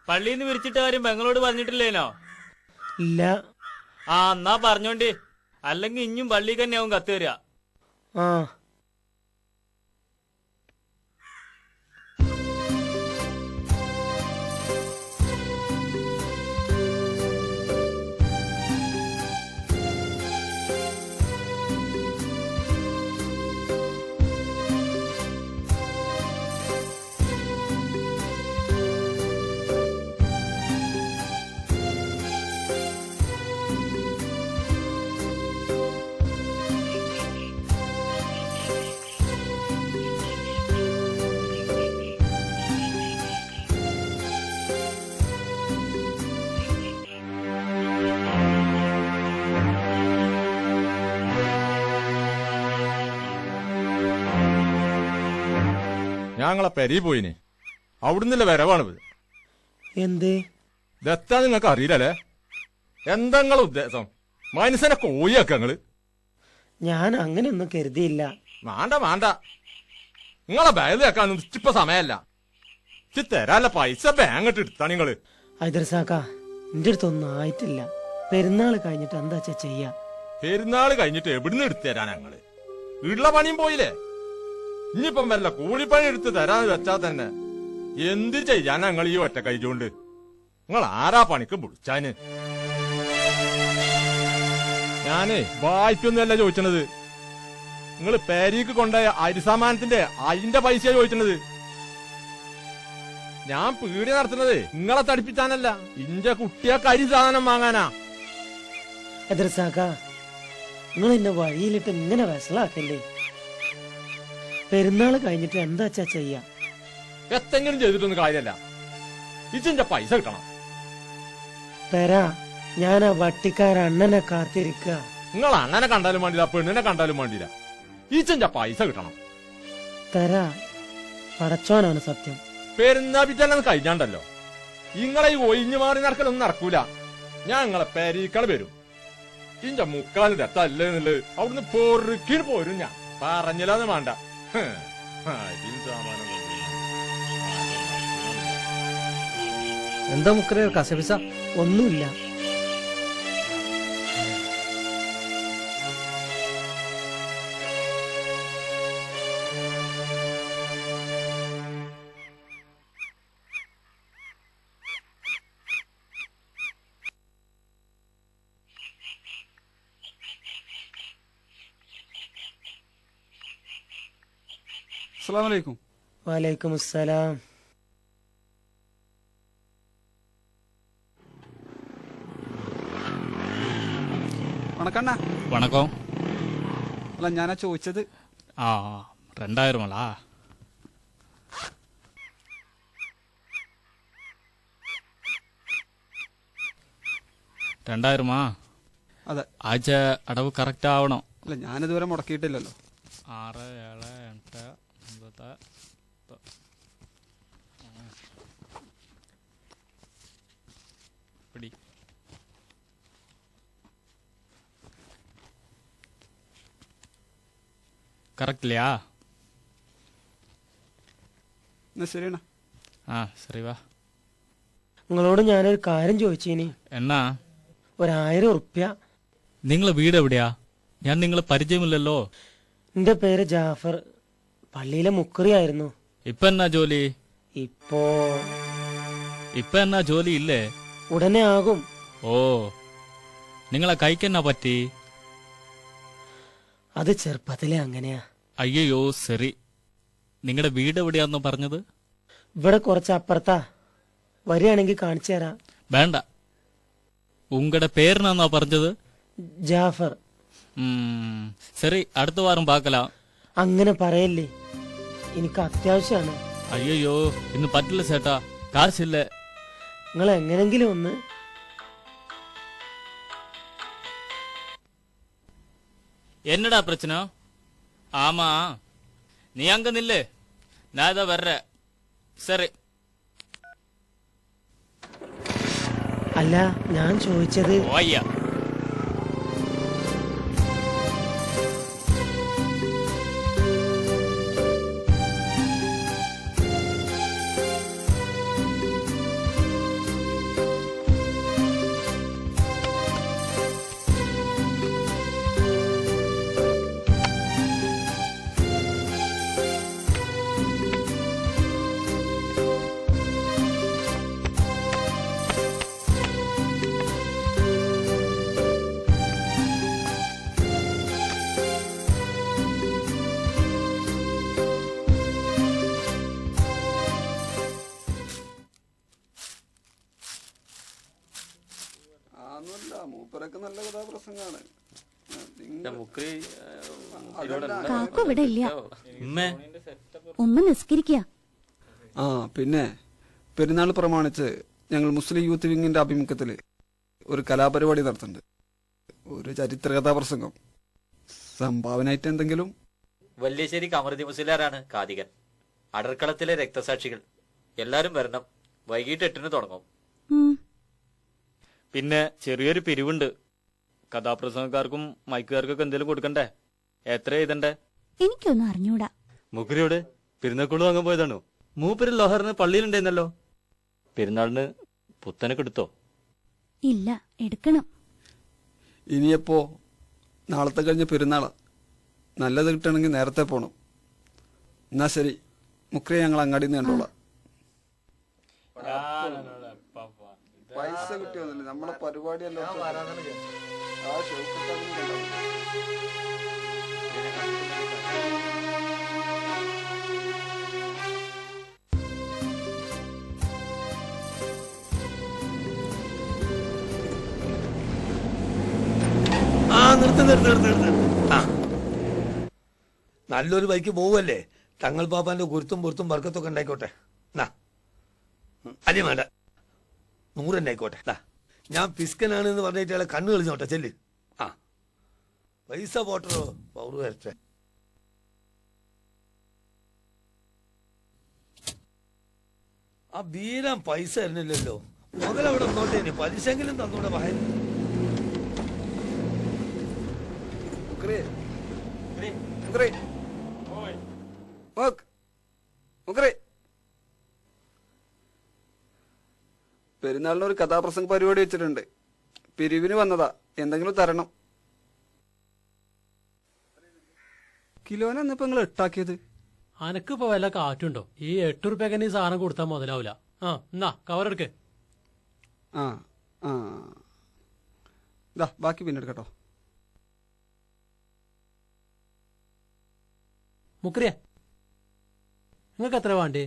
പള്ളിന്ന് വിരിച്ചിട്ട് കാര്യം പെങ്ങളോട് പറഞ്ഞിട്ടില്ലേനോ? ഇല്ല. എന്നാ പറഞ്ഞോണ്ടി, അല്ലെങ്കിൽ ഇഞ്ഞും പള്ളി തന്നെയാവും കത്ത് തരിക. ആ ഞങ്ങളെ പെരി പോയിന്, അവിടുന്നല്ലേ വരവാണിത്. എന്തേ? ഇതെത്താ നിങ്ങൾക്ക് അറിയില്ലല്ലേ? എന്താ നിങ്ങളെ ഉദ്ദേശം? മനുഷ്യനെ കോഴിയാക്ക നിങ്ങള്? ഞാൻ അങ്ങനെയൊന്നും കരുതിയില്ല. വേണ്ട, നിങ്ങളെ ബാഗിലാക്കാനൊന്നും ഇപ്പൊ സമയമല്ല. തരാല്ല പൈസ ബാങ്കിട്ട് എടുത്താ നിങ്ങള്. ഹൈദർസാക്ക, എന്റെ അടുത്തൊന്നും ആയിട്ടില്ല. പെരുന്നാൾ കഴിഞ്ഞിട്ട് എന്താ ചെയ്യാ? പെരുന്നാള് കഴിഞ്ഞിട്ട് എവിടുന്ന് എടുത്തു തരാൻ ഞങ്ങള്? വീട്ടിലെ പണിയും പോയില്ലേ? ഇനിയിപ്പം വല്ല കൂലിപ്പണി എടുത്ത് തരാന്ന് വെച്ചാ തന്നെ എന്ത് ചെയ്യാൻ ഞങ്ങൾ ഈ ഒറ്റ കഴിച്ചുകൊണ്ട്? നിങ്ങൾ ആരാ പണിക്ക് വിളിച്ചാന്? ഞാനേ വായ്പൊന്നുമല്ല ചോദിച്ചത്. നിങ്ങൾ പേരീക്ക് കൊണ്ടുപോയ അരിസാമാനത്തിന്റെ അതിന്റെ പൈസ ചോദിച്ചത്. ഞാൻ പീടി നടത്തുന്നത് നിങ്ങളെ തടിപ്പിച്ചാനല്ല, ഇന്റെ കുട്ടിയൊക്കെ അരി സാധനം വാങ്ങാനാ. ഹൈദർസാക്ക, നിങ്ങൾ എന്നെ വഴിയിലിട്ട് ഇങ്ങനെ വഷളാക്കല്ലേ? പെരുന്നാൾ കഴിഞ്ഞിട്ട് എന്താ ചെയ്യാ? എത്തെങ്കിലും ചെയ്തിട്ടൊന്നും കാര്യമല്ല. ഇച്ചിന്റെ പൈസ കിട്ടണം. തരാ. ഞാൻ ആ വട്ടിക്കാര അണ്ണനെ കാത്തിരിക്ക. നിങ്ങൾ അണ്ണനെ കണ്ടാലും വേണ്ടില്ല, പെണ്ണിനെ കണ്ടാലും വേണ്ടില്ല. ഇച്ചിന്റെ പൈസ കിട്ടണം. തരാ. പടച്ചോനാണ് സത്യം. പെരുന്നാപ്പിറ്റെല്ലാം കഴിഞ്ഞാണ്ടല്ലോ. നിങ്ങളെ ഈ ഒഴിഞ്ഞു മാറി നടക്കലൊന്നും നടക്കൂല. ഞാൻ നിങ്ങളെ പെരീക്കൾ വരും. ഇന്റെ മുക്കാൽ തെറ്റല്ലേ എന്നുള്ളത് അവിടുന്ന് പൊറുക്കിന് പോരും. ഞാൻ പറഞ്ഞില്ലാന്ന് വേണ്ട. എന്താ മുക്കറ കസപിസ? ഒന്നുമില്ല. അസ്സലാമലൈക്കും. വലൈക്കും അസ്സലാം. വണക്കണ്ണ. വണക്കം. അല്ല, ഞാനാ ചോദിച്ചത്. 2000 2000 അതെ. ആഴ്ച അടവ് കറക്റ്റ് ആവണം. അല്ല, ഞാനിതുവരെ മുടക്കിയിട്ടില്ലല്ലോ. 6, 7, 8, 9 പിടി. കറക്റ്റ് ഇല്ലയാ? എന്നാ ശരിയണ്ണ. ശരി വാ. നിങ്ങളോട് ഞാനൊരു കാര്യം ചോദിച്ചീനി. എന്നാ? 1000 ഉറുപ്യ. നിങ്ങളെ വീട് എവിടെയാ? ഞാൻ നിങ്ങളെ പരിചയമില്ലല്ലോ. എന്റെ പേര് ജാഫർ. പള്ളിയിലെ മുക്കറിയായിരുന്നു. ഇപ്പൊ എന്നാ ജോലി? ഇപ്പൊ എന്നാ ജോലി ഇല്ലേ? ഉടനെ ആകും. ഓ, നിങ്ങളെ കൈക്കെന്നാ പറ്റി? അത് ചെറുപ്പത്തിലെ അങ്ങനെയാ. അയ്യോ, ശരി. നിങ്ങളുടെ വീട് എവിടെയാന്ന് പറഞ്ഞത്? ഇവിടെ കുറച്ച് അപ്പുറത്താ. വരികയാണെങ്കിൽ കാണിച്ചു തരാം. വേണ്ട. ഉങ്ങളുടെ പേരിനാന്നാ പറഞ്ഞത്? ജാഫർ. ശരി, അടുത്ത വാരം പാക്കലാം. അങ്ങനെ പറയല്ലേ, എനിക്ക് അത്യാവശ്യമാണ്. അയ്യോ, ഇന്ന് പറ്റില്ല ചേട്ടാ, കാശില്ലേ. നിങ്ങൾ എങ്ങനെങ്കിലും ഒന്ന്. എന്നടാ പ്രശ്ന? ആമാ, നീ അങ്ക നില്ലേ, ഞാതാ വர்ற. ശരി. അല്ല, ഞാൻ ചോദിച്ചത്. ഓയ്യ. അതൊന്നുമല്ല, മൂപ്പരൊക്കെ നല്ല കഥാപ്രസംഗാണ്. കാക്കു ഇവിടെ ഇല്ല. ഉമ്മേ ഉമ്മ നിസ്കരിക്കുക. ആ പിന്നെ പെരുന്നാൾ പ്രമാണിച്ച് ഞങ്ങൾ മുസ്ലിം യൂത്ത് വിങ്ങിന്റെ ആഭിമുഖ്യത്തില് ഒരു കലാപരിപാടി നടത്തുന്നുണ്ട്. ഒരു ചരിത്ര കഥാപ്രസംഗം. സംഭാവനയായിട്ട് എന്തെങ്കിലും? വല്യശ്ശേരി കമറുദ്ദീൻ മുസ്ലിയാരാണ് കാതികൻ. അടർക്കളത്തിലെ രക്തസാക്ഷികൾ എല്ലാരും വരണം. വൈകിട്ട് 8-ന് തുടങ്ങും. പിന്നെ ചെറിയൊരു പിരിവുണ്ട്. കഥാപ്രസംഗക്കാർക്കും മൈക്കുകാർക്കൊക്കെ എന്തെങ്കിലും കൊടുക്കണ്ടേ? എത്ര എഴുതണ്ടേ? എനിക്കൊന്നും അറിഞ്ഞൂടാ. മുഖരിയോട് പെരുന്നാക്കുളു വാങ്ങാൻ പോയതാണോ? മൂപ്പര് ലോഹറിന് പള്ളിയിലുണ്ടായിരുന്നല്ലോ. പെരുന്നാളിന് പുത്തനൊക്കെ എടുത്തോ? ഇല്ല, എടുക്കണം. ഇനിയപ്പോ നാളത്തെ കഴിഞ്ഞ പെരുന്നാളാ. നല്ലത് കിട്ടണമെങ്കിൽ നേരത്തെ പോണം. എന്നാ ശരി, മുക്രിയെ ഞങ്ങൾ അങ്ങാടിന്ന് കണ്ടോളാം. പൈസ കിട്ടിയൊന്നുമില്ല, നമ്മളെ പരിപാടി നല്ലൊരു ബൈക്ക് പോവല്ലേ? തങ്ങൾ പാപ്പാന്റെ കുരുത്തും പൊരുത്തും വർക്കത്തൊക്കെ ഉണ്ടായിക്കോട്ടെ. അല്ലേ വേണ്ട, 100 തന്നെ ആയിക്കോട്ടെ. ഞാൻ പിസ്കനാണെന്ന് പറഞ്ഞിട്ട് അയാളെ കണ്ണു കളിഞ്ഞോട്ടെ. ചെല്ല്. പൈസ പോട്ടറോ പൗറ് വരട്ടെ. ആ വീരാൻ പൈസ തരുന്നില്ലല്ലോ. മുതലവിടെ നോട്ടേന് പലിശെങ്കിലും തന്നൂടെ മഹൻ. പെരുന്നാളിന് ഒരു കഥാപ്രസംഗ പരിപാടി വെച്ചിട്ടുണ്ട്. പിരിവിന് വന്നതാ, എന്തെങ്കിലും തരണം. കിലോനെന്നിപ്പോ നിങ്ങൾ 8 അനക്കിപ്പോ വല്ല കാറ്റുണ്ടോ? ഈ 8 ഉറുപ്പ്യക്ക് ഈ സാധനം കൊടുത്താൽ മുതലാവൂല. എന്നാ കവറെടുക്ക്. ബാക്കി പിന്നെ എടുക്കട്ടോ. മുക്രിയ, നിങ്ങൾക്ക് എത്ര വേണ്ടേ?